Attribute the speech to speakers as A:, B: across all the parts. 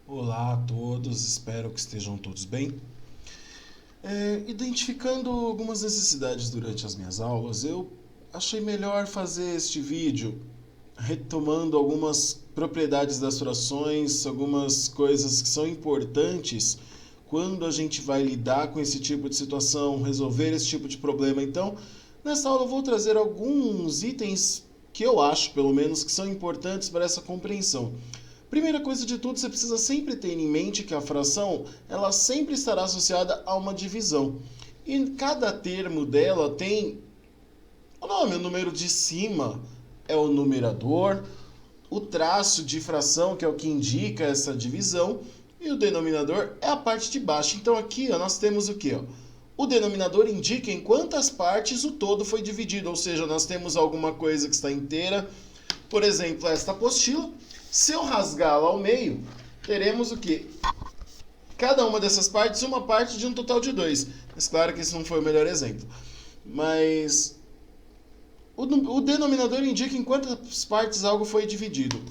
A: Olá a todos, espero que estejam todos bem. Identificando algumas necessidades durante as minhas aulas, eu achei melhor fazer este vídeo retomando algumas propriedades das frações, algumas coisas que são importantes quando a gente vai lidar com esse tipo de situação, resolver esse tipo de problema. Então, nessa aula eu vou trazer alguns itens que eu acho, pelo menos, que são importantes para essa compreensão. Primeira coisa de tudo, você precisa sempre ter em mente que a fração, ela sempre estará associada a uma divisão. E cada termo dela tem o nome, o número de cima é o numerador, o traço de fração, que é o que indica essa divisão, e o denominador é a parte de baixo. Então aqui nós temos o que? O denominador indica em quantas partes o todo foi dividido, ou seja, nós temos alguma coisa que está inteira. Por exemplo, esta apostila. Se eu rasgá-la ao meio, teremos o quê? Cada uma dessas partes, uma parte de um total de 2. Mas claro que esse não foi o melhor exemplo. Mas o denominador indica em quantas partes algo foi dividido.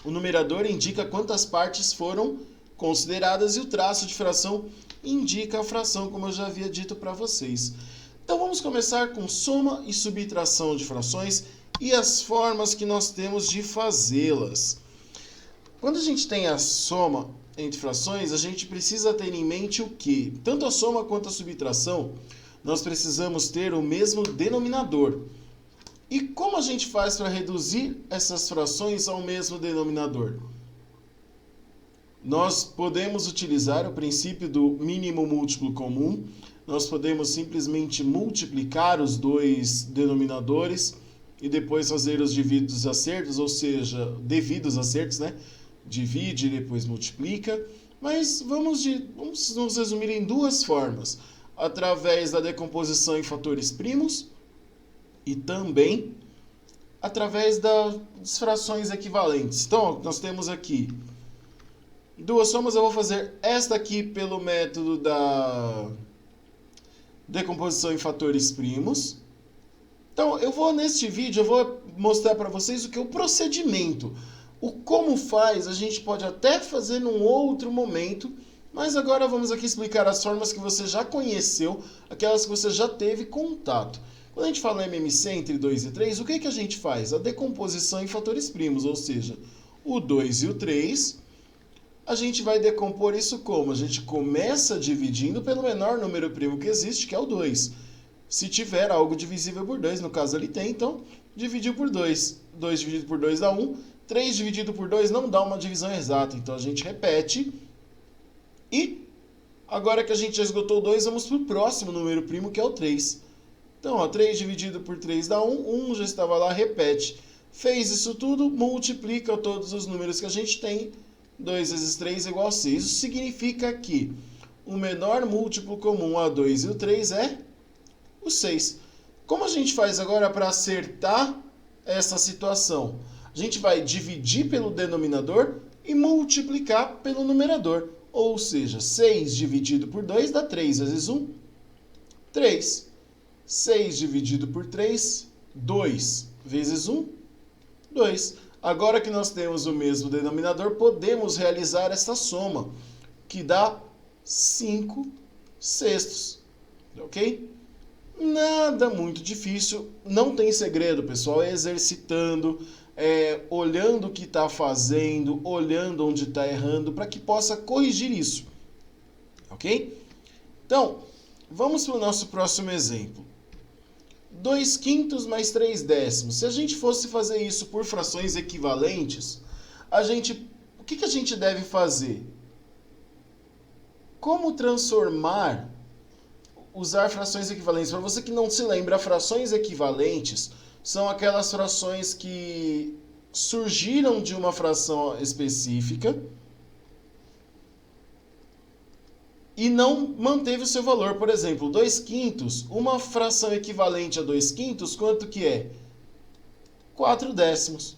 A: O numerador indica quantas partes foram consideradas e o traço de fração indica a fração, como eu já havia dito para vocês. Então vamos começar com soma e subtração de frações e as formas que nós temos de fazê-las. Quando a gente tem a soma entre frações, a gente precisa ter em mente o que? Tanto a soma quanto a subtração, nós precisamos ter o mesmo denominador. E como a gente faz para reduzir essas frações ao mesmo denominador? Nós podemos utilizar o princípio do mínimo múltiplo comum, nós podemos simplesmente multiplicar os dois denominadores e depois fazer os devidos acertos, ou seja, devidos acertos, né? Divide e depois multiplica, mas vamos nos resumir em duas formas, através da decomposição em fatores primos e também através das frações equivalentes. Então, nós temos aqui duas somas, eu vou fazer esta aqui pelo método da decomposição em fatores primos. Então, neste vídeo, eu vou mostrar para vocês o que é o procedimento. O como faz, a gente pode até fazer num outro momento, mas agora vamos aqui explicar as formas que você já conheceu, aquelas que você já teve contato. Quando a gente fala MMC entre 2 e 3, o que a gente faz? A decomposição em fatores primos, ou seja, o 2 e o 3, a gente vai decompor isso como? A gente começa dividindo pelo menor número primo que existe, que é o 2. Se tiver algo divisível por 2, no caso ali tem, então dividiu por 2. 2 dividido por 2 dá 1. 3 dividido por 2 não dá uma divisão exata, então a gente repete. E agora que a gente já esgotou o 2, vamos para o próximo número primo, que é o 3. Então, 3 dividido por 3 dá 1, 1 já estava lá, repete. Fez isso tudo, multiplica todos os números que a gente tem. 2 vezes 3 é igual a 6. Isso significa que o menor múltiplo comum a 2 e o 3 é o 6. Como a gente faz agora para acertar essa situação? A gente vai dividir pelo denominador e multiplicar pelo numerador. Ou seja, 6 dividido por 2 dá 3 vezes 1, 3. 6 dividido por 3, 2 vezes 1, 2. Agora que nós temos o mesmo denominador, podemos realizar esta soma, que dá 5 sextos. Ok? Nada muito difícil, não tem segredo, pessoal, é exercitando, olhando o que está fazendo, olhando onde está errando, para que possa corrigir isso, ok? Então, vamos para o nosso próximo exemplo. 2 quintos mais 3 décimos. Se a gente fosse fazer isso por frações equivalentes, o que a gente deve fazer? Como transformar... Usar frações equivalentes. Para você que não se lembra, frações equivalentes são aquelas frações que surgiram de uma fração específica e não manteve o seu valor. Por exemplo, 2 quintos, uma fração equivalente a 2 quintos, quanto que é? 4 décimos.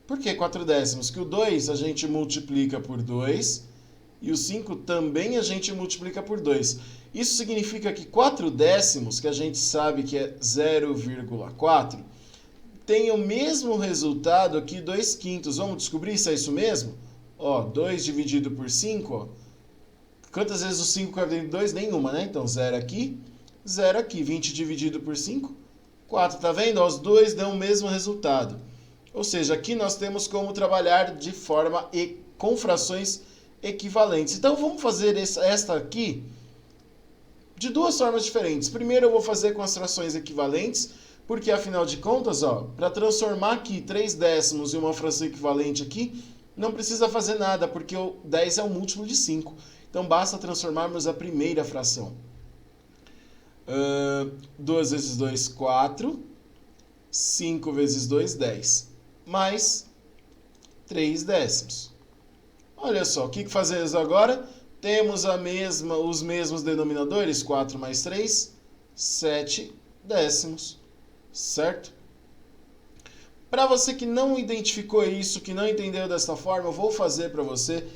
A: Por que 4 décimos? Que o 2 a gente multiplica por 2... E o 5 também a gente multiplica por 2. Isso significa que 4 décimos, que a gente sabe que é 0,4, tem o mesmo resultado aqui, 2/5. Vamos descobrir se é isso mesmo? Ó, 2 dividido por 5, ó. Quantas vezes o 5 cabe dentro de 2? Nenhuma, né? Então, 0 aqui, 0 aqui. 20 dividido por 5, 4. Tá vendo? Ó, os dois dão o mesmo resultado. Ou seja, aqui nós temos como trabalhar de forma com frações equivalentes. Então, vamos fazer esta aqui de duas formas diferentes. Primeiro, eu vou fazer com as frações equivalentes, porque, afinal de contas, ó, para transformar aqui 3 décimos em uma fração equivalente aqui, não precisa fazer nada, porque o 10 é um múltiplo de 5. Então, basta transformarmos a primeira fração. 2 vezes 2, 4. 5 vezes 2, 10. Mais 3 décimos. Olha só, o que fazemos agora? Temos os mesmos denominadores, 4 mais 3, 7 décimos. Certo? Para você que não identificou isso, que não entendeu dessa forma, eu vou fazer para você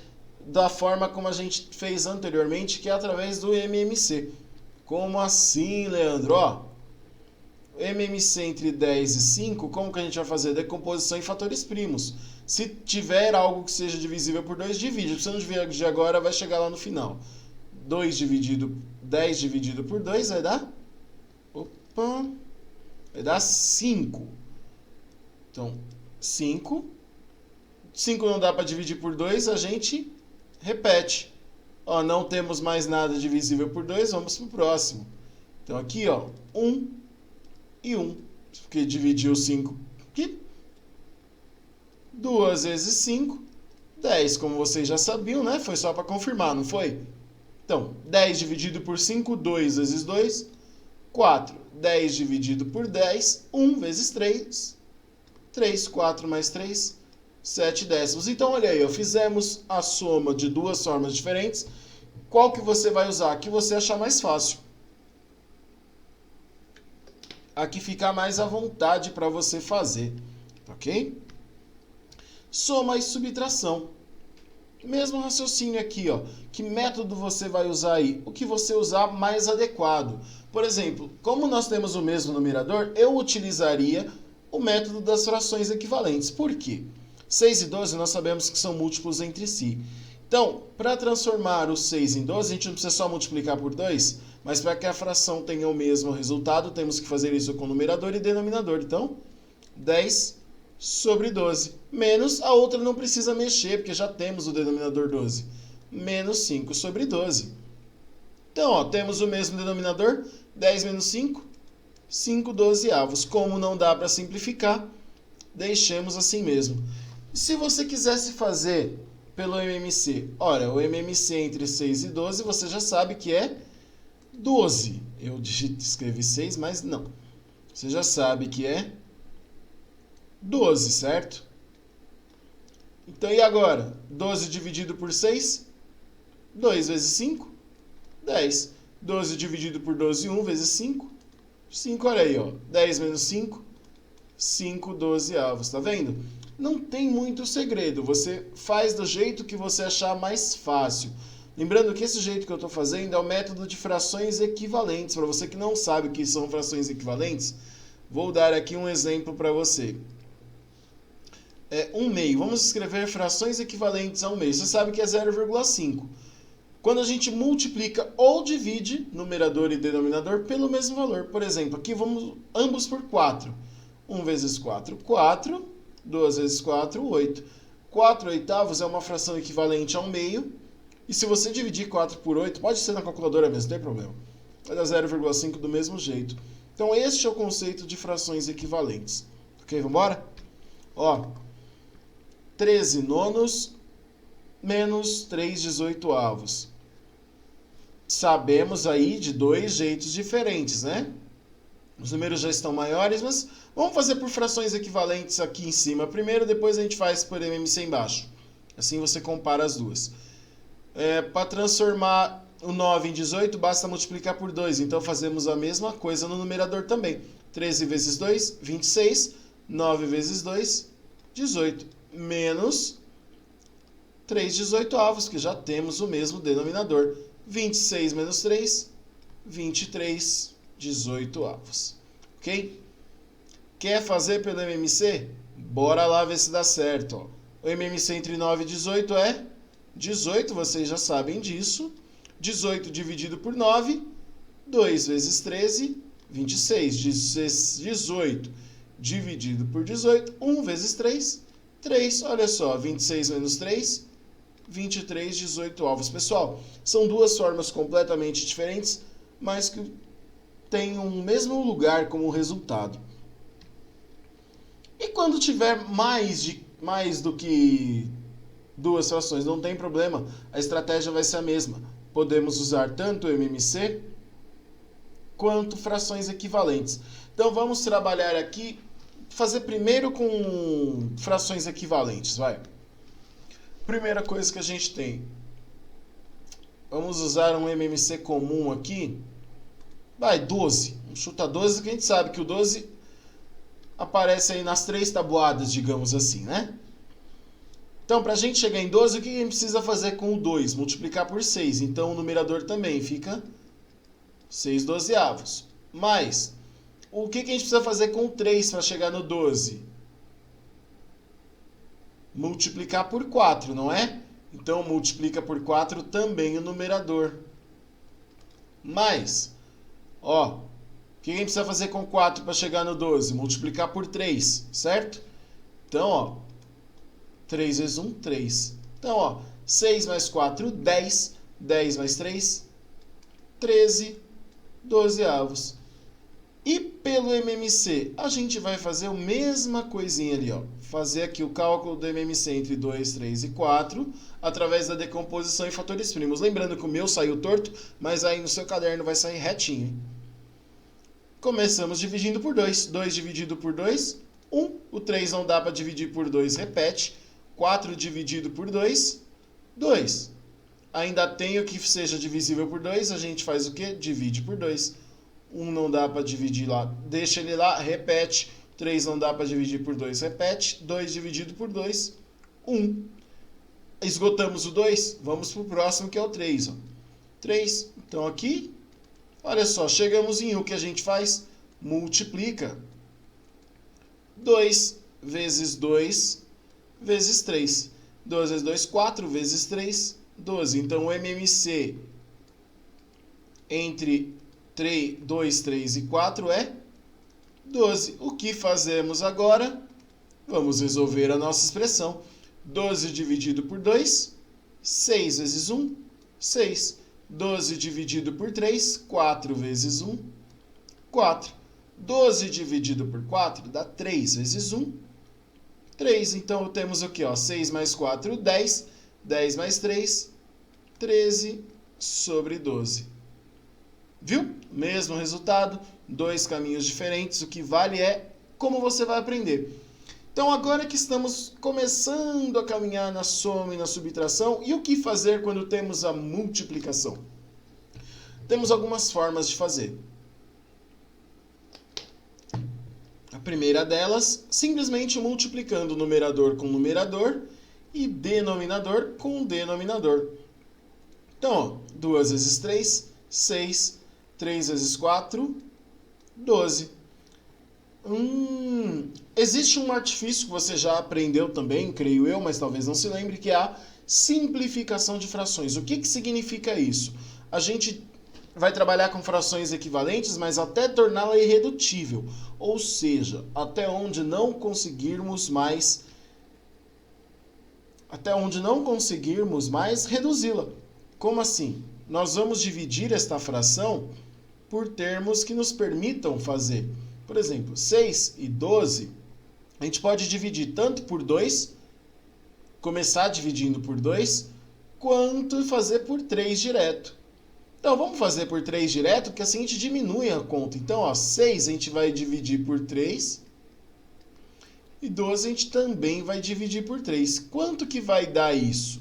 A: da forma como a gente fez anteriormente, que é através do MMC. Como assim, Leandro? Ó, MMC entre 10 e 5, como que a gente vai fazer? Decomposição em fatores primos. Se tiver algo que seja divisível por 2, divide. Se não dividir agora, vai chegar lá no final. 10 dividido por 2 vai dar... Opa! Vai dar 5. Então, 5. 5 não dá para dividir por 2, a gente repete. Ó, não temos mais nada divisível por 2, vamos para o próximo. Então, aqui, ó, 1 e 1. Porque dividiu 5 aqui. 2 vezes 5, 10. Como vocês já sabiam, né? Foi só para confirmar, não foi? Então, 10 dividido por 5, 2 vezes 2, 4. 10 dividido por 10, 1 vezes 3. 3, 4 mais 3, 7 décimos. Então, olha aí, fizemos a soma de duas formas diferentes. Qual que você vai usar? A que você achar mais fácil. A que ficar mais à vontade para você fazer. Ok? Soma e subtração. Mesmo raciocínio aqui, ó. Que método você vai usar aí? O que você usar mais adequado. Por exemplo, como nós temos o mesmo numerador, eu utilizaria o método das frações equivalentes. Por quê? 6 e 12 nós sabemos que são múltiplos entre si. Então, para transformar o 6 em 12, a gente não precisa só multiplicar por 2, mas para que a fração tenha o mesmo resultado, temos que fazer isso com numerador e denominador. Então, 10 sobre 12. Menos, a outra não precisa mexer, porque já temos o denominador 12. Menos 5 sobre 12. Então, ó, temos o mesmo denominador, 10 menos 5, 5 dozeavos. Como não dá para simplificar, deixemos assim mesmo. Se você quisesse fazer pelo MMC, olha, o MMC entre 6 e 12, você já sabe que é 12. Eu escrevi 6, mas não. Você já sabe que é 12, certo? Então, e agora? 12 dividido por 6? 2 vezes 5? 10. 12 dividido por 12, 1 vezes 5? 5, olha aí, ó. 10 menos 5? 5 dozeavos, tá vendo? Não tem muito segredo. Você faz do jeito que você achar mais fácil. Lembrando que esse jeito que eu estou fazendo é o método de frações equivalentes. Para você que não sabe o que são frações equivalentes, vou dar aqui um exemplo para você. 1/2. Vamos escrever frações equivalentes a 1/2. Você sabe que é 0,5. Quando a gente multiplica ou divide numerador e denominador pelo mesmo valor. Por exemplo, aqui vamos ambos por 4. 1 vezes 4, 4. 2 vezes 4, 8. 4 oitavos é uma fração equivalente a 1/2. E se você dividir 4 por 8, pode ser na calculadora mesmo, não tem problema. Vai dar 0,5 do mesmo jeito. Então, este é o conceito de frações equivalentes. Ok, vamos embora? Ó, 13 nonos menos 3 18avos. Sabemos aí de dois jeitos diferentes, né? Os números já estão maiores, mas vamos fazer por frações equivalentes aqui em cima primeiro, depois a gente faz por MMC embaixo. Assim você compara as duas. Para transformar o 9 em 18, basta multiplicar por 2. Então, fazemos a mesma coisa no numerador também. 13 vezes 2, 26. 9 vezes 2, 18. Menos 3 18avos, que já temos o mesmo denominador. 26 menos 3, 23 18avos. Ok? Quer fazer pelo MMC? Bora lá ver se dá certo. Ó. O MMC entre 9 e 18 é 18, vocês já sabem disso. 18 dividido por 9, 2 vezes 13, 26. 18 dividido por 18, 1 vezes 3, 3. Olha só, 26 menos 3, 23, 18 ovos. Pessoal, são duas formas completamente diferentes, mas que têm o mesmo lugar como resultado. E quando tiver mais do que duas frações, não tem problema, a estratégia vai ser a mesma. Podemos usar tanto o MMC quanto frações equivalentes. Então vamos trabalhar aqui, fazer primeiro com frações equivalentes, vai. Primeira coisa que a gente tem, vamos usar um MMC comum aqui, vai, 12. Vamos chutar 12, que a gente sabe que o 12 aparece aí nas três tabuadas, digamos assim, né? Então, para a gente chegar em 12, o que a gente precisa fazer com o 2? Multiplicar por 6. Então, o numerador também fica 6 dozeavos. Mas, o que a gente precisa fazer com o 3 para chegar no 12? Multiplicar por 4, não é? Então, multiplica por 4 também o numerador. Mas, ó, o que a gente precisa fazer com 4 para chegar no 12? Multiplicar por 3, certo? Então, ó, 3 vezes 1, 3. Então, ó, 6 mais 4, 10. 10 mais 3, 13 dozeavos. E pelo MMC, a gente vai fazer a mesma coisinha ali, ó. Fazer aqui o cálculo do MMC entre 2, 3 e 4, através da decomposição em fatores primos. Lembrando que o meu saiu torto, mas aí no seu caderno vai sair retinho, hein? Começamos dividindo por 2. 2 dividido por 2, 1. O 3 não dá para dividir por 2, repete. 4 dividido por 2, 2. Ainda tenho que seja divisível por 2, a gente faz o quê? Divide por 2. 1 não dá para dividir lá, deixa ele lá, repete. 3 não dá para dividir por 2, repete. 2 dividido por 2, 1. Esgotamos o 2, vamos para o próximo que é o 3. Ó. 3, então aqui, olha só, chegamos em 1, o que a gente faz? Multiplica. 2 vezes 2 vezes 3. 2 vezes 2, 4 vezes 3, 12. Então, o MMC entre 2, 3 e 4 é 12. O que fazemos agora? Vamos resolver a nossa expressão. 12 dividido por 2, 6 vezes 1, 6. 12 dividido por 3, 4 vezes 1, 4. 12 dividido por 4 dá 3 vezes 1, 3. Então, temos o que? 6 mais 4, 10. 10 mais 3, 13 sobre 12. Viu? Mesmo resultado, dois caminhos diferentes. O que vale é como você vai aprender. Então, agora que estamos começando a caminhar na soma e na subtração, e o que fazer quando temos a multiplicação? Temos algumas formas de fazer. A primeira delas, simplesmente multiplicando numerador com numerador e denominador com denominador. Então, ó, 2 vezes 3, 6. 3 vezes 4, 12. Existe um artifício que você já aprendeu também, creio eu, mas talvez não se lembre, que é a simplificação de frações. O que significa isso? A gente vai trabalhar com frações equivalentes, mas até torná-la irredutível. Ou seja, até onde não conseguirmos mais reduzi-la. Como assim? Nós vamos dividir esta fração por termos que nos permitam fazer. Por exemplo, 6 e 12, a gente pode dividir tanto por 2, começar dividindo por 2, quanto fazer por 3 direto. Então, vamos fazer por 3 direto, porque assim a gente diminui a conta. Então, ó, 6 a gente vai dividir por 3, e 12 a gente também vai dividir por 3. Quanto que vai dar isso?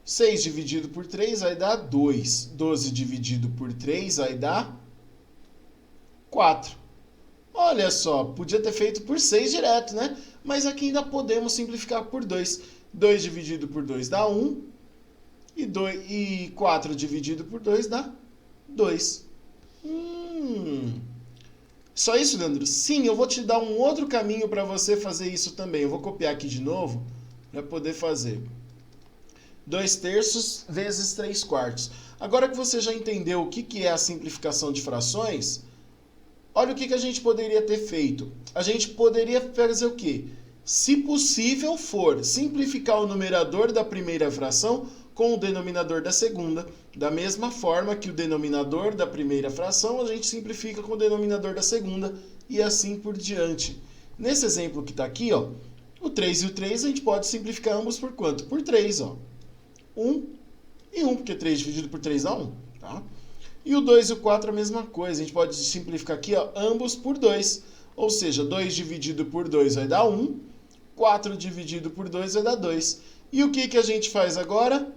A: 6 dividido por 3 vai dar 2. 12 dividido por 3 vai dar 4. Olha só, podia ter feito por 6 direto, né? Mas aqui ainda podemos simplificar por 2. 2 dividido por 2 dá 1. E 4 dividido por 2 dá 2. Só isso, Leandro? Sim, eu vou te dar um outro caminho para você fazer isso também. Eu vou copiar aqui de novo para poder fazer. 2/3 vezes 3/4. Agora que você já entendeu o que é a simplificação de frações, olha o que a gente poderia ter feito. A gente poderia fazer o quê? Se possível for, simplificar o numerador da primeira fração com o denominador da segunda. Da mesma forma que o denominador da primeira fração, a gente simplifica com o denominador da segunda e assim por diante. Nesse exemplo que está aqui, ó, o 3 e o 3 a gente pode simplificar ambos por quanto? Por 3, ó. 1 e 1, porque 3 dividido por 3 dá 1, tá? E o 2 e o 4 a mesma coisa, a gente pode simplificar aqui, ó, ambos por 2. Ou seja, 2 dividido por 2 vai dar 1, 4 dividido por 2 vai dar 2. E o que a gente faz agora?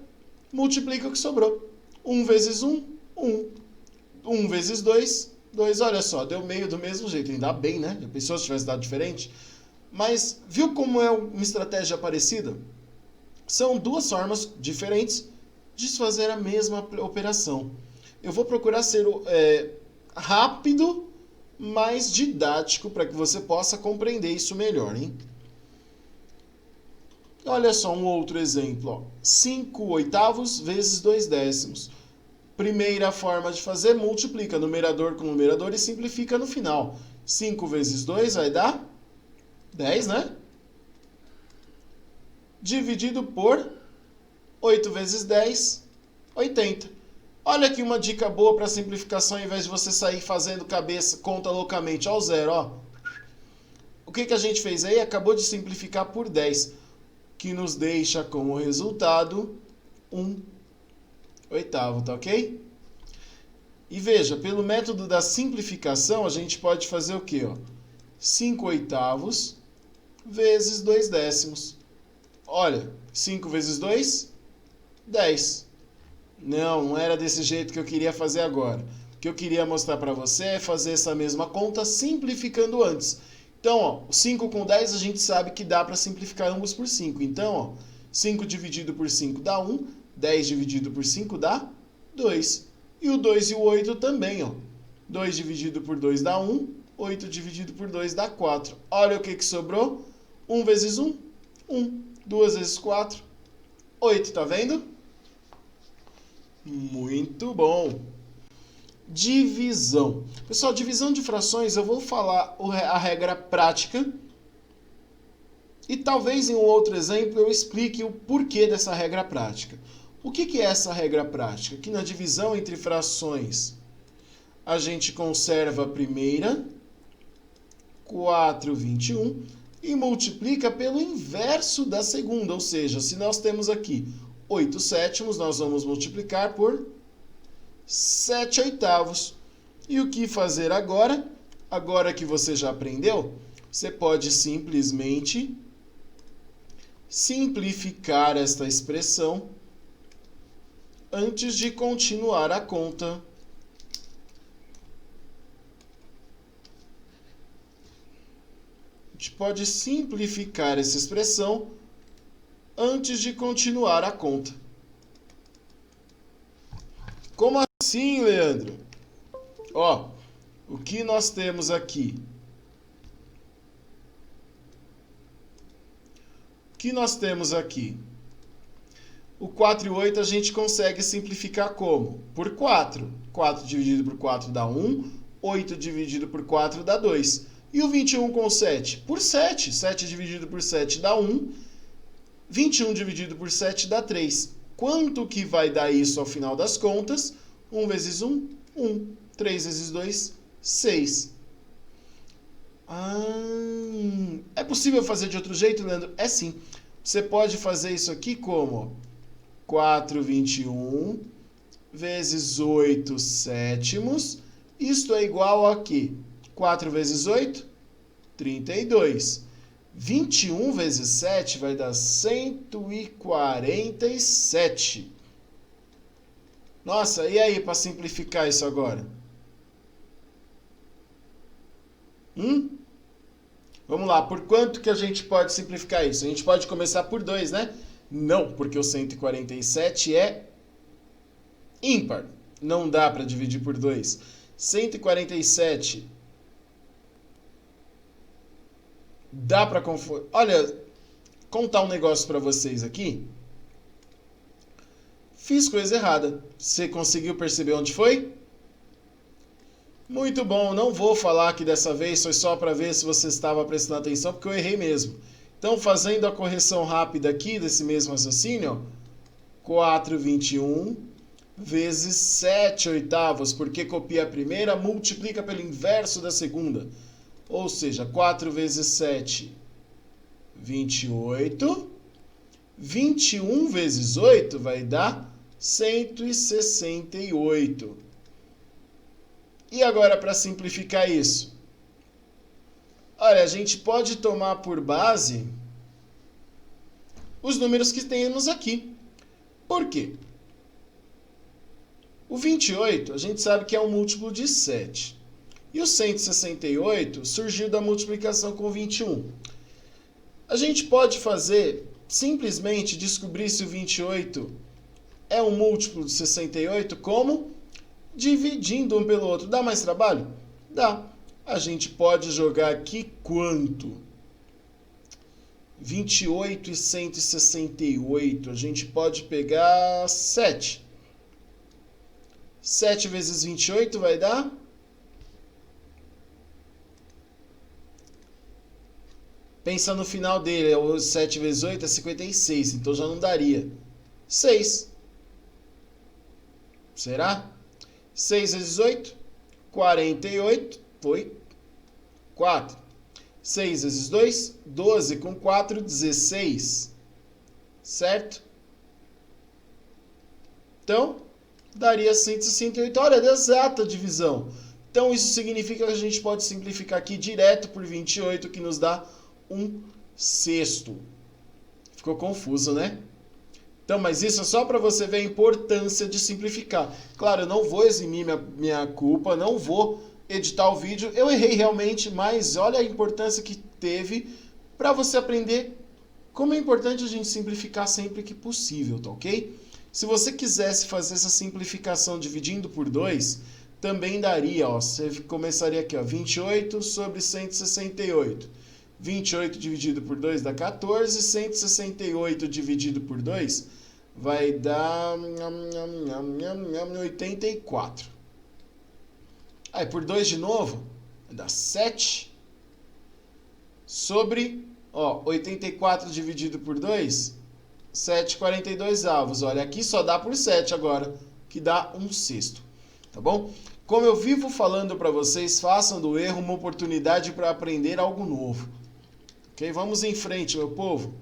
A: Multiplica o que sobrou. 1 vezes 1, 1. 1 vezes 2, 2. Olha só, deu meio do mesmo jeito. Ainda bem, né? A pessoa se tivesse dado diferente. Mas viu como é uma estratégia parecida? São duas formas diferentes de se fazer a mesma operação. Eu vou procurar ser rápido, mas didático, para que você possa compreender isso melhor, hein? Olha só um outro exemplo, ó. 5/8 vezes 2/10. Primeira forma de fazer, multiplica numerador com numerador e simplifica no final. 5 vezes 2 vai dar 10, né? Dividido por 8 vezes 10, 80. Olha aqui uma dica boa para simplificação, ao invés de você sair fazendo conta loucamente ao zero, ó. O que a gente fez aí? Acabou de simplificar por 10, que nos deixa como resultado 1/8, tá ok? E veja, pelo método da simplificação, a gente pode fazer o quê, ó? 5/8 vezes 2/10. Olha, 5 vezes 2, 10. Não era desse jeito que eu queria fazer agora. O que eu queria mostrar para você é fazer essa mesma conta simplificando antes. Então, ó, 5 com 10 a gente sabe que dá para simplificar ambos por 5. Então, ó, 5 dividido por 5 dá 1, 10 dividido por 5 dá 2. E o 2 e o 8 também, ó. 2 dividido por 2 dá 1, 8 dividido por 2 dá 4. Olha o que sobrou. 1 vezes 1, 1. 2 vezes 4, 8, tá vendo? Muito bom. Divisão. Pessoal, divisão de frações, eu vou falar a regra prática e talvez em um outro exemplo eu explique o porquê dessa regra prática. O que é essa regra prática? Que na divisão entre frações a gente conserva a primeira, 4/21, e multiplica pelo inverso da segunda, ou seja, se nós temos aqui 8/7, nós vamos multiplicar por 7/8. E o que fazer agora? Agora que você já aprendeu, você pode simplesmente simplificar esta expressão antes de continuar a conta. A gente pode simplificar essa expressão antes de continuar a conta. Como assim, Leandro? Ó, o que nós temos aqui? O que nós temos aqui? O 4 e o 8 a gente consegue simplificar como? Por 4. 4 dividido por 4 dá 1, 8 dividido por 4 dá 2. E o 21 com 7? Por 7. 7 dividido por 7 dá 1. 21 dividido por 7 dá 3. Quanto que vai dar isso ao final das contas? 1 vezes 1, 1. 3 vezes 2, 6. É possível fazer de outro jeito, Leandro? É sim. Você pode fazer isso aqui como 4/21 vezes 8/7. Isto é igual a quê? 4 vezes 8, 32. 21 vezes 7 vai dar 147. Nossa, e aí para simplificar isso agora? Vamos lá, por quanto que a gente pode simplificar isso? A gente pode começar por 2, né? Não, porque o 147 é ímpar. Não dá para dividir por 2. 147. Dá para confundir. Olha, contar um negócio para vocês aqui. Fiz coisa errada. Você conseguiu perceber onde foi? Muito bom. Não vou falar que dessa vez foi só para ver se você estava prestando atenção, porque eu errei mesmo. Então, fazendo a correção rápida aqui desse mesmo raciocínio, 4/21 vezes 7/8, porque copia a primeira, multiplica pelo inverso da segunda. Ou seja, 4 vezes 7, 28. 21 vezes 8 vai dar 168. E agora, para simplificar isso? Olha, a gente pode tomar por base os números que temos aqui. Por quê? O 28, a gente sabe que é um múltiplo de 7. E o 168 surgiu da multiplicação com o 21. A gente pode fazer, simplesmente descobrir se o 28 é um múltiplo de 68, como? Dividindo um pelo outro. Dá mais trabalho? Dá. A gente pode jogar aqui quanto? 28 e 168. A gente pode pegar 7. 7 vezes 28 vai dar? Pensa no final dele, 7 vezes 8 é 56, então já não daria. 6. Será? 6 vezes 8, 48, foi 4. 6 vezes 2, 12 com 4, 16. Certo? Então, daria 168. Olha, deu exata divisão. Então, isso significa que a gente pode simplificar aqui direto por 28, que nos dá 1/6. Ficou confuso, né? Então, mas isso é só para você ver a importância de simplificar. Claro, eu não vou eximir minha culpa, não vou editar o vídeo. Eu errei realmente, mas olha a importância que teve para você aprender como é importante a gente simplificar sempre que possível, tá ok? Se você quisesse fazer essa simplificação dividindo por 2, também daria, ó, você começaria aqui, ó, 28 sobre 168. 28 dividido por 2 dá 14, 168 dividido por 2 vai dar 84. Aí por 2 de novo, vai dar 7 sobre, ó, 84 dividido por 2, 7/42. Olha, aqui só dá por 7 agora, que dá 1/6, tá bom? Como eu vivo falando para vocês, façam do erro uma oportunidade para aprender algo novo. Ok? Vamos em frente, meu povo.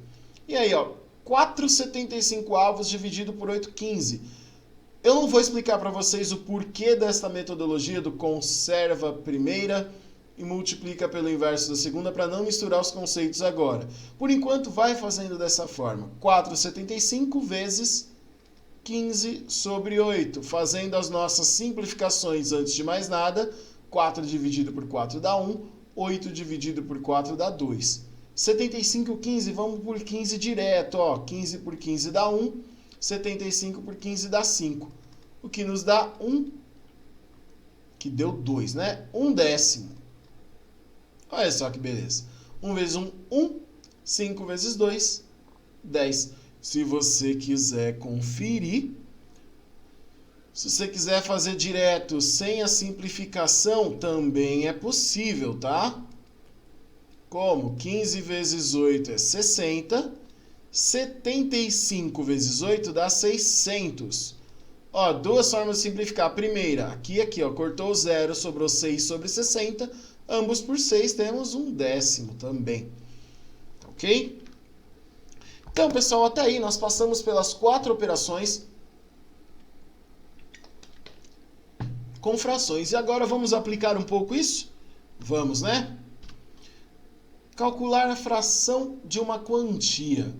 A: E aí, ó, 4/75 dividido por 8/15. Eu não vou explicar para vocês o porquê desta metodologia do conserva a primeira e multiplica pelo inverso da segunda para não misturar os conceitos agora. Por enquanto, vai fazendo dessa forma. 4/75 vezes 15 sobre 8. Fazendo as nossas simplificações antes de mais nada. 4 dividido por 4 dá 1. 8 dividido por 4 dá 2. 75 15, vamos por 15 direto, ó. 15 por 15 dá 1, 75 por 15 dá 5. O que nos dá 1, que deu 2, né? 1/10. Olha só que beleza. 1 vezes 1, 1. 5 vezes 2, 10. Se você quiser conferir, se você quiser fazer direto sem a simplificação, também é possível, tá? Como? 15 vezes 8 é 60. 75 vezes 8 dá 600. Ó, duas formas de simplificar. A primeira, aqui, ó, cortou o 0, sobrou 6 sobre 60. Ambos por 6, temos 1/10 também. Ok? Então, pessoal, até aí nós passamos pelas 4 operações com frações. E agora vamos aplicar um pouco isso? Vamos, né? Calcular a fração de uma quantia.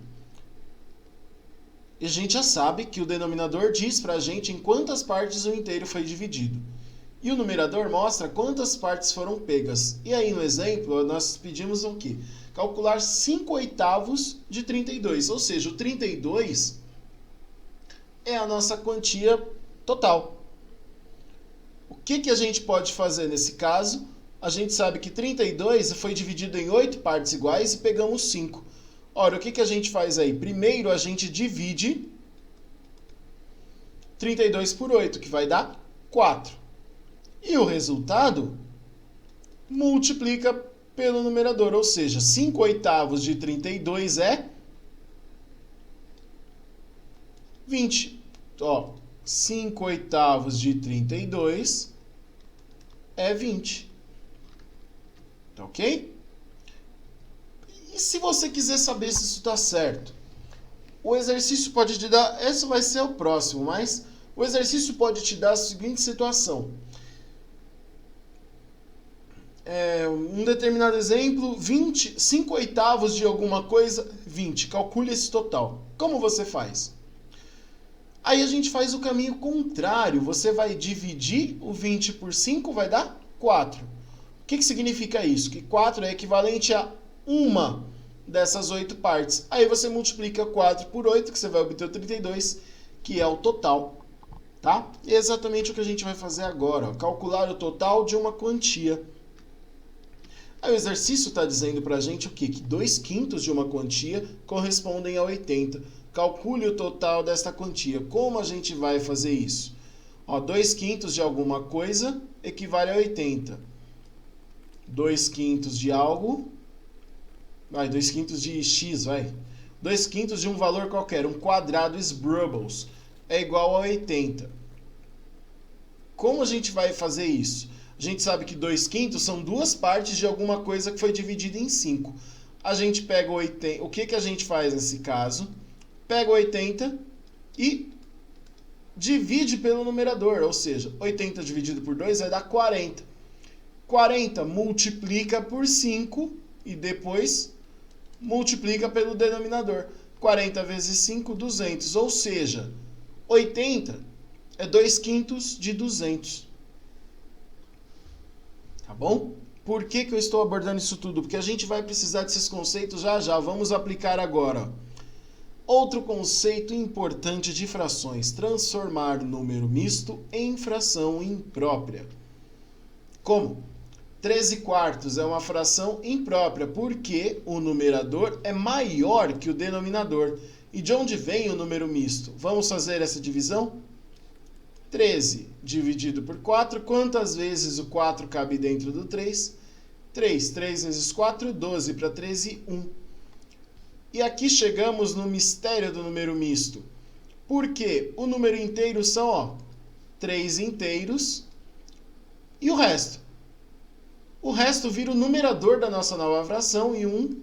A: E a gente já sabe que o denominador diz para a gente em quantas partes o inteiro foi dividido. E o numerador mostra quantas partes foram pegas. E aí no exemplo nós pedimos o quê? Calcular 5/8 de 32. Ou seja, o 32 é a nossa quantia total. O que a gente pode fazer nesse caso? A gente sabe que 32 foi dividido em 8 partes iguais e pegamos 5. Ora, o que a gente faz aí? Primeiro, a gente divide 32 por 8, que vai dar 4. E o resultado multiplica pelo numerador, ou seja, 5 oitavos de 32 é 20. Ó, 5 oitavos de 32 é 20. Tá ok? E se você quiser saber se isso está certo? O exercício pode te dar... Esse vai ser o próximo, mas o exercício pode te dar a seguinte situação. Um determinado exemplo, 5 oitavos de alguma coisa, 20. Calcule esse total. Como você faz? Aí a gente faz o caminho contrário. Você vai dividir o 20 por 5, vai dar 4. O que significa isso? Que 4 é equivalente a uma dessas 8 partes. Aí você multiplica 4 por 8, que você vai obter o 32, que é o total. Tá? E é exatamente o que a gente vai fazer agora. Ó. Calcular o total de uma quantia. Aí o exercício está dizendo para a gente o quê? Que 2/5 de uma quantia correspondem a 80. Calcule o total desta quantia. Como a gente vai fazer isso? 2/5 de alguma coisa equivale a 80. 2/5 de algo... 2/5 de x, 2/5 de um valor qualquer, um quadrado Sbrubbles, é igual a 80. Como a gente vai fazer isso? A gente sabe que 2/5 são duas partes de alguma coisa que foi dividida em 5. A gente pega 80. O que a gente faz nesse caso? Pega 80 e divide pelo numerador, ou seja, 80 dividido por 2 vai dar 40. 40 multiplica por 5 e depois multiplica pelo denominador. 40 vezes 5, 200. Ou seja, 80 é 2/5 de 200. Tá bom? Por que eu estou abordando isso tudo? Porque a gente vai precisar desses conceitos já. Vamos aplicar agora. Outro conceito importante de frações. Transformar número misto em fração imprópria. Como? 13/4 é uma fração imprópria, porque o numerador é maior que o denominador. E de onde vem o número misto? Vamos fazer essa divisão? 13 dividido por 4. Quantas vezes o 4 cabe dentro do 3? 3. 3 vezes 4, 12. Para 13, 1. E aqui chegamos no mistério do número misto. Porque o número inteiro são 3 inteiros e o resto. O resto vira o numerador da nossa nova fração, e 1.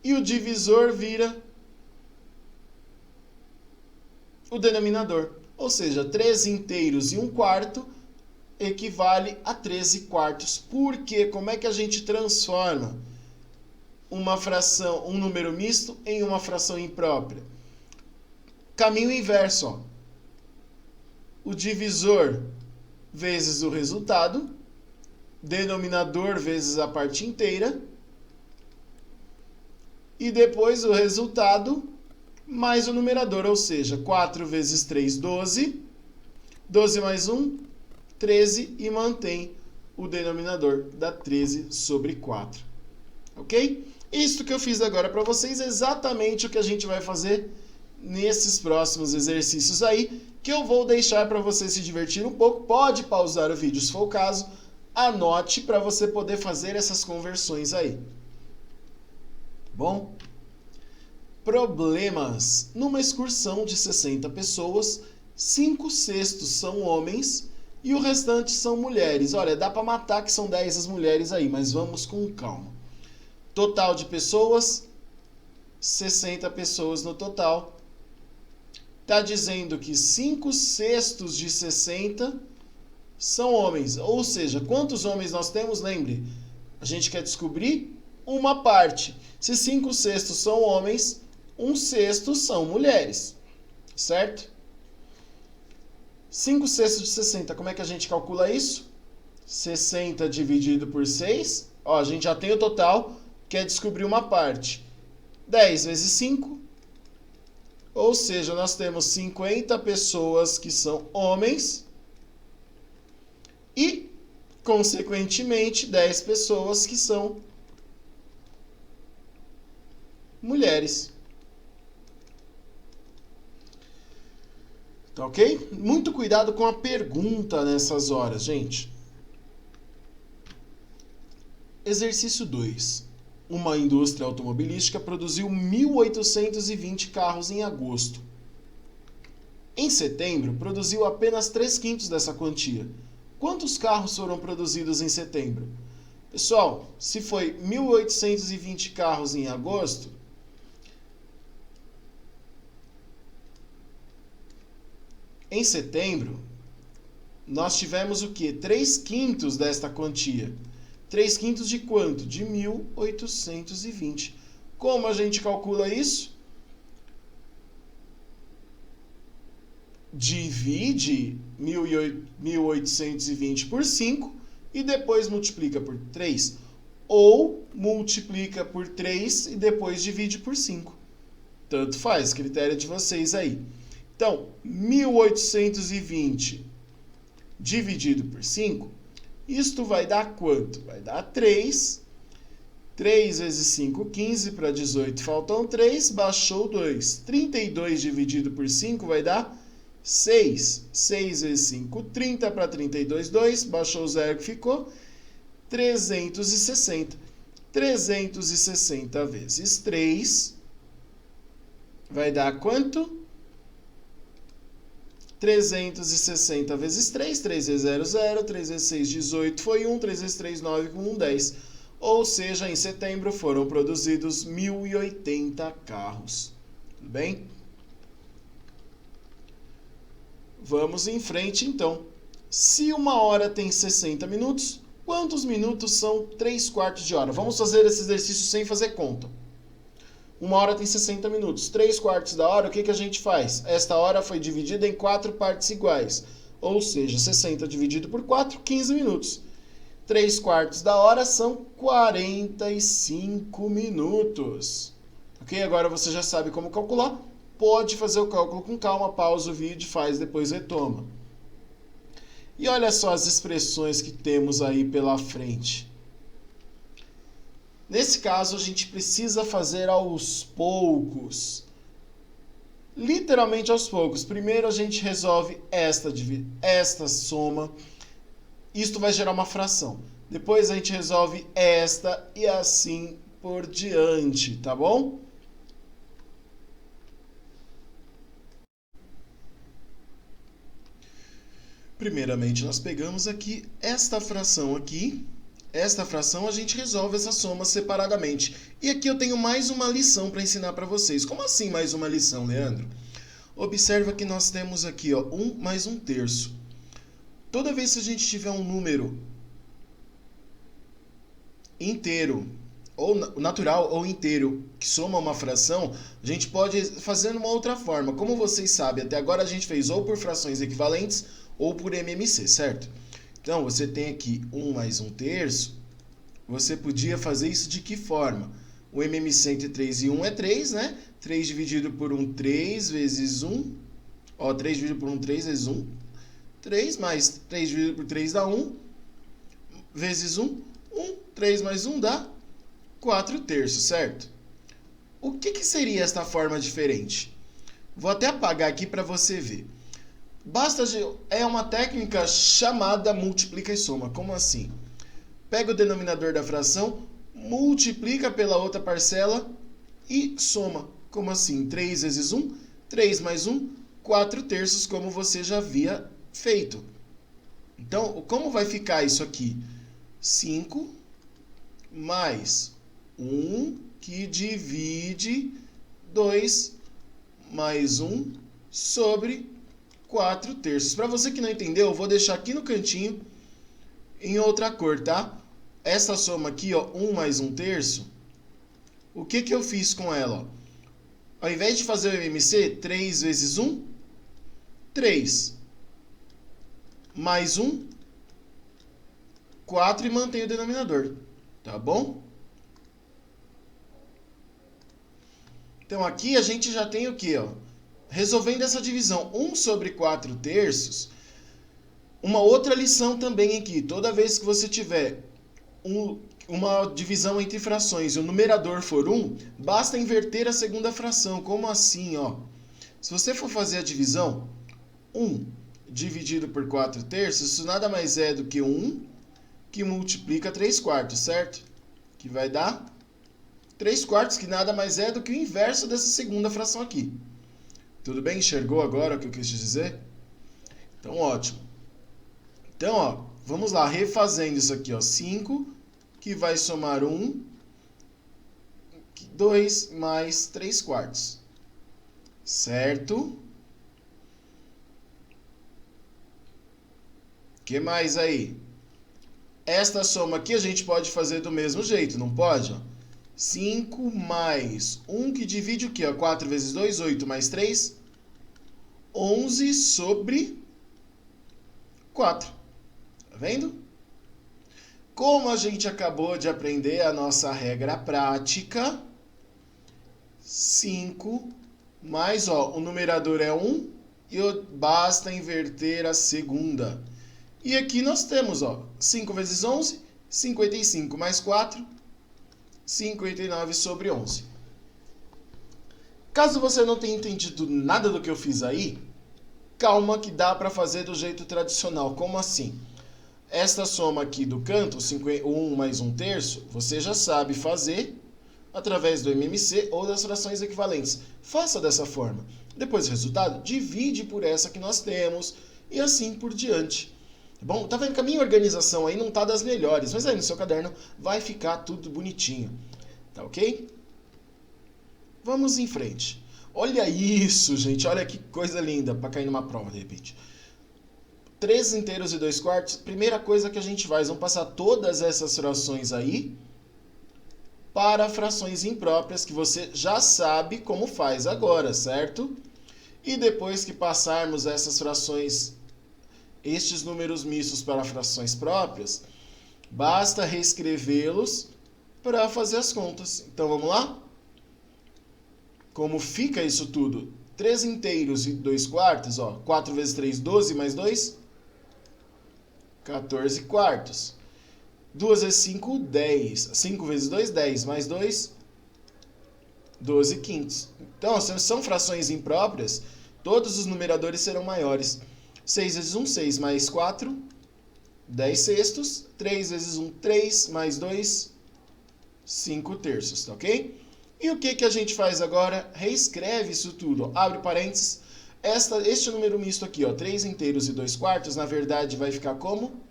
A: E o divisor vira o denominador. Ou seja, 3 inteiros e 1/4 equivale a 13/4. Por quê? Como é que a gente transforma uma fração, um número misto em uma fração imprópria? Caminho inverso. O divisor vezes o resultado, denominador vezes a parte inteira, e depois o resultado mais o numerador, ou seja, 4 vezes 3, 12, 12 mais 1, 13, e mantém o denominador, dá 13 sobre 4. Ok? Isso que eu fiz agora para vocês é exatamente o que a gente vai fazer nesses próximos exercícios aí, que eu vou deixar para você se divertir um pouco. Pode pausar o vídeo se for o caso, anote para você poder fazer essas conversões aí. Bom? Problemas. Numa excursão de 60 pessoas, 5/6 são homens e o restante são mulheres. Olha, dá para matar que são 10 as mulheres aí, mas vamos com calma. Total de pessoas, 60 pessoas no total. Está dizendo que 5/6 de 60 são homens. Ou seja, quantos homens nós temos? Lembre, a gente quer descobrir uma parte. Se 5/6 são homens, 1/6 são mulheres. Certo? 5/6 de 60, como é que a gente calcula isso? 60 dividido por 6. A gente já tem o total, quer descobrir uma parte. 10 vezes 5. Ou seja, nós temos 50 pessoas que são homens e, consequentemente, 10 pessoas que são mulheres. Tá ok? Muito cuidado com a pergunta nessas horas, gente. Exercício 2. Uma indústria automobilística produziu 1.820 carros em agosto. Em setembro, produziu apenas 3/5 dessa quantia. Quantos carros foram produzidos em setembro? Pessoal, se foi 1.820 carros em agosto, em setembro, nós tivemos o quê? 3/5 desta quantia. 3/5 de quanto? De 1.820. Como a gente calcula isso? Divide 1.820 por 5 e depois multiplica por 3. Ou multiplica por 3 e depois divide por 5. Tanto faz, critério de vocês aí. Então, 1.820 dividido por 5, isto vai dar quanto? Vai dar 3. 3 vezes 5, 15, para 18 faltam 3, baixou 2. 32 dividido por 5 vai dar 6. 6 vezes 5, 30, para 32, 2, baixou o 0 que ficou, 360. 360 vezes 3 vai dar quanto? 360 vezes 3, 3 vezes 0, 0, 3 vezes 6, 18, foi 1, 3 vezes 3, 9, com 1, 10. Ou seja, em setembro foram produzidos 1.080 carros. Tudo bem? Vamos em frente, então. Se uma hora tem 60 minutos, quantos minutos são 3/4 de hora? Vamos fazer esse exercício sem fazer conta. Uma hora tem 60 minutos. 3/4 da hora, o que a gente faz? Esta hora foi dividida em 4 partes iguais. Ou seja, 60 dividido por 4, 15 minutos. 3/4 da hora são 45 minutos. Ok? Agora você já sabe como calcular. Pode fazer o cálculo com calma, pausa o vídeo, faz, depois retoma. E olha só as expressões que temos aí pela frente. Nesse caso, a gente precisa fazer aos poucos. Literalmente aos poucos. Primeiro a gente resolve esta soma. Isto vai gerar uma fração. Depois a gente resolve esta e assim por diante, tá bom? Primeiramente, nós pegamos aqui esta fração aqui. Esta fração a gente resolve essa soma separadamente. E aqui eu tenho mais uma lição para ensinar para vocês. Como assim mais uma lição, Leandro? Observa que nós temos aqui 1 mais 1/3. Toda vez que a gente tiver um número inteiro, ou natural ou inteiro, que soma uma fração, a gente pode fazer de uma outra forma. Como vocês sabem, até agora a gente fez ou por frações equivalentes ou por MMC, certo? Então, você tem aqui 1 mais 1/3. Você podia fazer isso de que forma? O MMC entre 3 e 1 é 3, né? 3 dividido por 1, 3 vezes 1. 3 dividido por 1, 3 vezes 1. 3 mais 3 dividido por 3 dá 1. Vezes 1. 1. 3 mais 1 dá 4/3, certo? O que seria esta forma diferente? Vou até apagar aqui para você ver. É uma técnica chamada multiplica e soma. Como assim? Pega o denominador da fração, multiplica pela outra parcela e soma. Como assim? 3 vezes 1, 3 mais 1, 4/3, como você já havia feito. Então, como vai ficar isso aqui? 5 mais 1, que divide 2 mais 1 sobre 4/3. Para você que não entendeu, eu vou deixar aqui no cantinho em outra cor, tá? Essa soma aqui, 1 mais 1/3, o que eu fiz com ela? Ao invés de fazer o MMC, 3 vezes 1, 3. Mais 1, 4 e mantém o denominador. Tá bom? Então aqui a gente já tem o quê? Resolvendo essa divisão, 1 sobre 4/3, Uma outra lição também aqui, toda vez que você tiver uma divisão entre frações e o numerador for 1, basta inverter a segunda fração. Como assim, ó? Se você for fazer a divisão, 1 dividido por 4/3, isso nada mais é do que 1 que multiplica 3/4, certo? Que vai dar 3/4, que nada mais é do que o inverso dessa segunda fração aqui. Tudo bem? Enxergou agora o que eu quis dizer? Então, ótimo. Então, ó, vamos lá, refazendo isso aqui, ó, 5, que vai somar 1, 2 mais 3/4. Certo? O que mais aí? Esta soma aqui a gente pode fazer do mesmo jeito, não pode? Ó? 5 mais 1 que divide o quê? Ó? 4 vezes 2, 8 mais 3, 11 sobre 4. Tá vendo? Como a gente acabou de aprender a nossa regra prática, 5 mais, ó, o numerador é 1 e basta inverter a segunda. E aqui nós temos, ó, 5 vezes 11, 55 mais 4, 59 sobre 11. Caso você não tenha entendido nada do que eu fiz aí, calma que dá para fazer do jeito tradicional. Como assim? Esta soma aqui do canto, 1 mais 1/3, você já sabe fazer através do MMC ou das frações equivalentes. Faça dessa forma. Depois do resultado, divide por essa que nós temos e assim por diante. Tá bom? Tá vendo que a minha organização aí não tá das melhores, mas aí no seu caderno vai ficar tudo bonitinho. Tá ok? Vamos em frente. Olha isso, gente. Olha que coisa linda para cair numa prova de repente. 3 inteiros e 2/4. Primeira coisa que a gente faz, vamos passar todas essas frações aí para frações impróprias, que você já sabe como faz agora, certo? E depois que passarmos essas frações, estes números mistos para frações próprias, basta reescrevê-los para fazer as contas. Então vamos lá? Como fica isso tudo? 3 inteiros e 2/4, ó. 4 vezes 3, 12 mais 2, 14/4. 2 vezes 5, 10. 5 vezes 2, 10. Mais 2, 12/5. Então, se são frações impróprias, todos os numeradores serão maiores. 6 vezes 1, 6. Mais 4, 10/6. 3 vezes 1, 3. Mais 2, 5/3. Tá ok? E o que a gente faz agora? Reescreve isso tudo. Abre parênteses. Este número misto aqui, ó, 3 inteiros e 2/4, na verdade vai ficar como?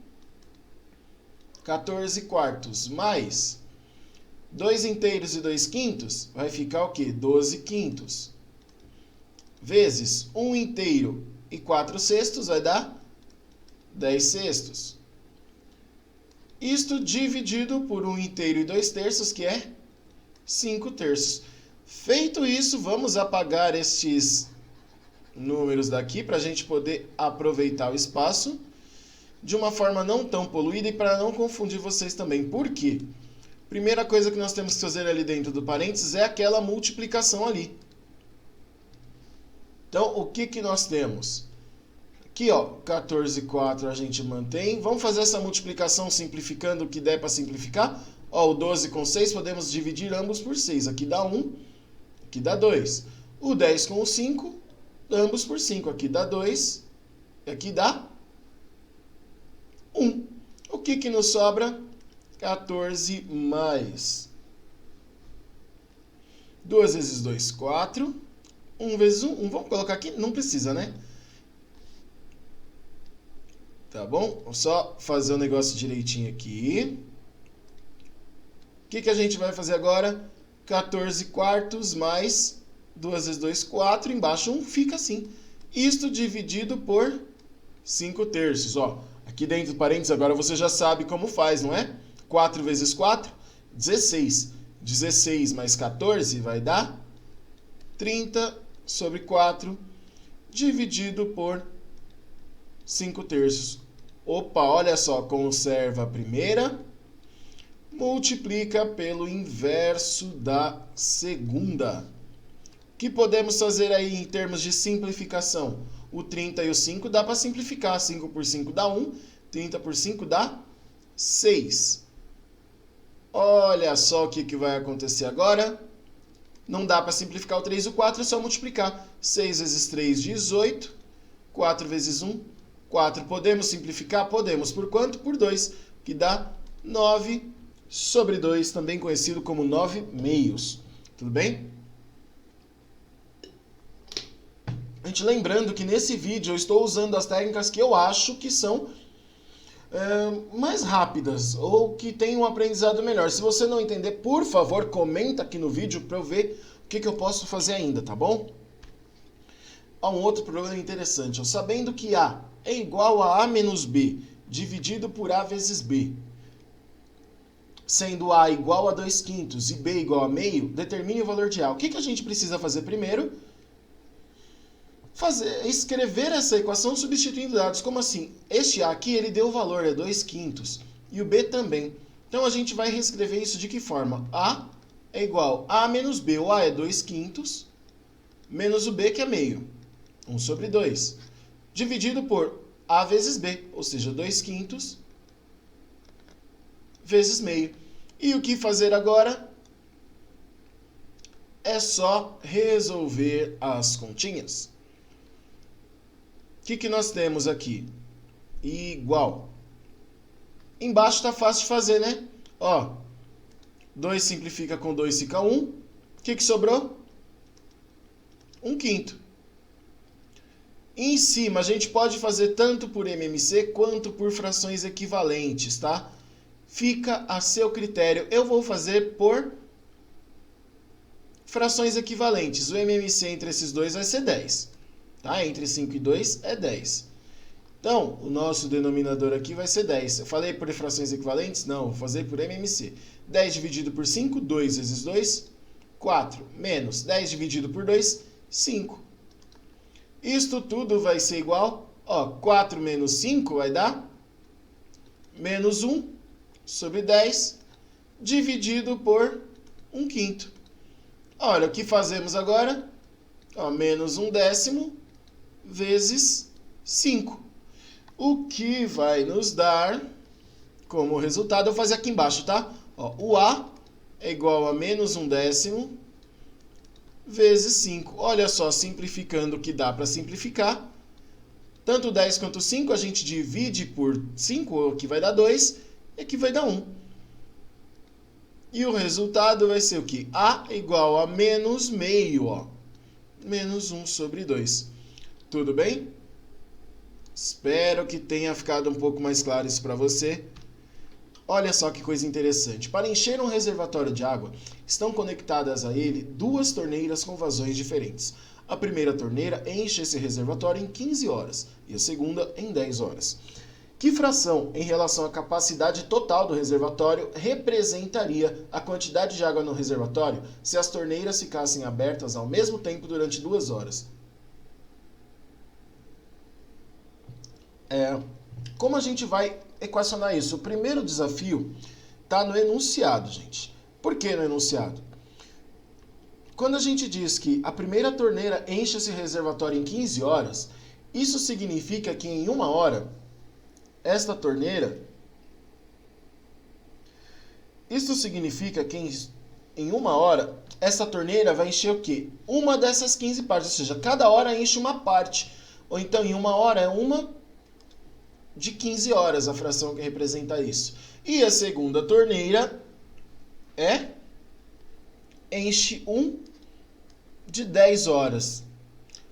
A: 14/4 mais 2 inteiros e 2/5 vai ficar o quê? 12/5 vezes 1 inteiro e 4/6 vai dar 10/6. Isto dividido por 1 inteiro e 2/3, que é 5/3. Feito isso, vamos apagar estes números daqui para a gente poder aproveitar o espaço de uma forma não tão poluída e para não confundir vocês também. Por quê? Primeira coisa que nós temos que fazer ali dentro do parênteses é aquela multiplicação ali. Então, o que nós temos? Aqui, ó, 14/4 a gente mantém. Vamos fazer essa multiplicação simplificando o que der para simplificar. Ó, o 12 com 6 podemos dividir ambos por 6. Aqui dá 1, aqui dá 2. O 10 com o 5, ambos por 5. Aqui dá 2, aqui dá 1. O que nos sobra? 14 mais 2 vezes 2, 4. 1 vezes 1, vamos colocar aqui? Não precisa, né? Tá bom? Vou só fazer o negócio direitinho aqui. O que a gente vai fazer agora? 14/4 mais 2 vezes 2, 4. Embaixo 1 fica assim. Isto dividido por 5/3. Ó, aqui dentro do parênteses agora você já sabe como faz, não é? 4 vezes 4, 16. 16 mais 14 vai dar 30 sobre 4 dividido por 5/3. Opa, olha só, conserva a primeira, multiplica pelo inverso da segunda. que podemos fazer aí em termos de simplificação? O 30 e o 5 dá para simplificar. 5 por 5 dá 1, 30 por 5 dá 6. Olha só o que vai acontecer agora. Não dá para simplificar o 3 e o 4, é só multiplicar. 6 vezes 3, 18. 4 vezes 1, 4. Podemos simplificar? Podemos. Por quanto? Por 2, que dá 9 sobre 2, também conhecido como 9 meios. Tudo bem? Gente, lembrando que nesse vídeo eu estou usando as técnicas que eu acho que são mais rápidas ou que têm um aprendizado melhor. Se você não entender, por favor, comenta aqui no vídeo para eu ver o que eu posso fazer ainda, tá bom? Há um outro problema interessante. Sabendo que A é igual a menos B dividido por A vezes B, sendo A igual a 2/5 e B igual a meio, determine o valor de A. O que a gente precisa fazer primeiro? Escrever essa equação substituindo dados. Como assim? Este A aqui, ele deu o valor, é 2/5, e o B também. Então, a gente vai reescrever isso de que forma? A é igual a A menos B. O A é 2/5, menos o B, que é meio. 1 sobre 2. Dividido por A vezes B, ou seja, 2/5 vezes meio. E o que fazer agora? É só resolver as continhas. O que nós temos aqui? Igual. Embaixo está fácil de fazer, né? Ó, 2 simplifica com 2, fica 1. O que sobrou? 1/5. Em cima, a gente pode fazer tanto por MMC quanto por frações equivalentes, tá? Fica a seu critério. Eu vou fazer por frações equivalentes. O MMC entre esses dois vai ser 10. Tá? Entre 5 e 2 é 10. Então, o nosso denominador aqui vai ser 10. Eu falei por frações equivalentes? Não, vou fazer por MMC. 10 dividido por 5, 2 vezes 2, 4. Menos 10 dividido por 2, 5. Isto tudo vai ser igual, ó, 4 menos 5 vai dar menos 1 sobre 10 dividido por 1/5. Olha, o que fazemos agora? Ó, menos 1/10 vezes 5. O que vai nos dar como resultado, eu vou fazer aqui embaixo, tá? Ó, o A é igual a menos 1/10 vezes 5. Olha só, simplificando o que dá para simplificar. Tanto 10 quanto 5 a gente divide por 5, que vai dar 2, e aqui vai dar 1. E o resultado vai ser o quê? A é igual a menos meio, ó. Menos 1 sobre 2. Tudo bem? Espero que tenha ficado um pouco mais claro isso para você. Olha só que coisa interessante. Para encher um reservatório de água, estão conectadas a ele duas torneiras com vazões diferentes. A primeira torneira enche esse reservatório em 15 horas e a segunda em 10 horas. Que fração em relação à capacidade total do reservatório representaria a quantidade de água no reservatório se as torneiras ficassem abertas ao mesmo tempo durante 2 horas? Como a gente vai equacionar isso? O primeiro desafio está no enunciado, gente. Por que no enunciado? Quando a gente diz que a primeira torneira enche esse reservatório em 15 horas, isso significa que em 1 hora, esta torneira... Isso significa que em 1 hora, essa torneira vai encher o quê? Uma dessas 15 partes, ou seja, cada hora enche uma parte. Ou então, em 1 hora, é uma de 15 horas, a fração que representa isso. E a segunda torneira enche 1 de 10 horas.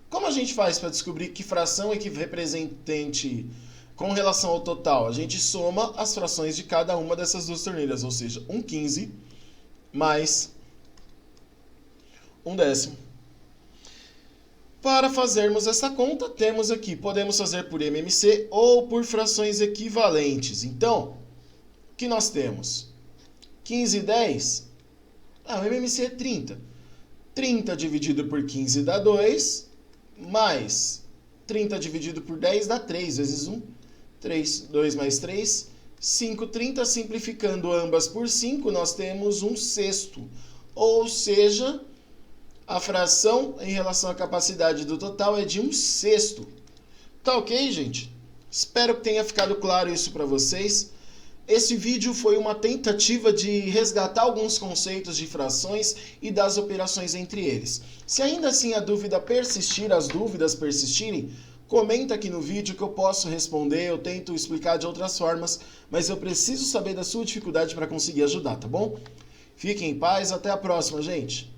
A: Como a gente faz para descobrir que fração é que representante com relação ao total? A gente soma as frações de cada uma dessas duas torneiras, ou seja, 1/15 mais 1/10. Para fazermos essa conta, temos aqui, podemos fazer por MMC ou por frações equivalentes. Então, o que nós temos? 15 e 10? O MMC é 30. 30 dividido por 15 dá 2, mais 30 dividido por 10 dá 3 vezes 1. 3, 2 mais 3, 5, 30. Simplificando ambas por 5, nós temos 1/6. Ou seja, A fração em relação à capacidade do total é de 1/6. Tá ok, gente? Espero que tenha ficado claro isso para vocês. Esse vídeo foi uma tentativa de resgatar alguns conceitos de frações e das operações entre eles. Se ainda assim a dúvida persistir, as dúvidas persistirem, comenta aqui no vídeo que eu posso responder, eu tento explicar de outras formas, mas eu preciso saber da sua dificuldade para conseguir ajudar, tá bom? Fiquem em paz, até a próxima, gente!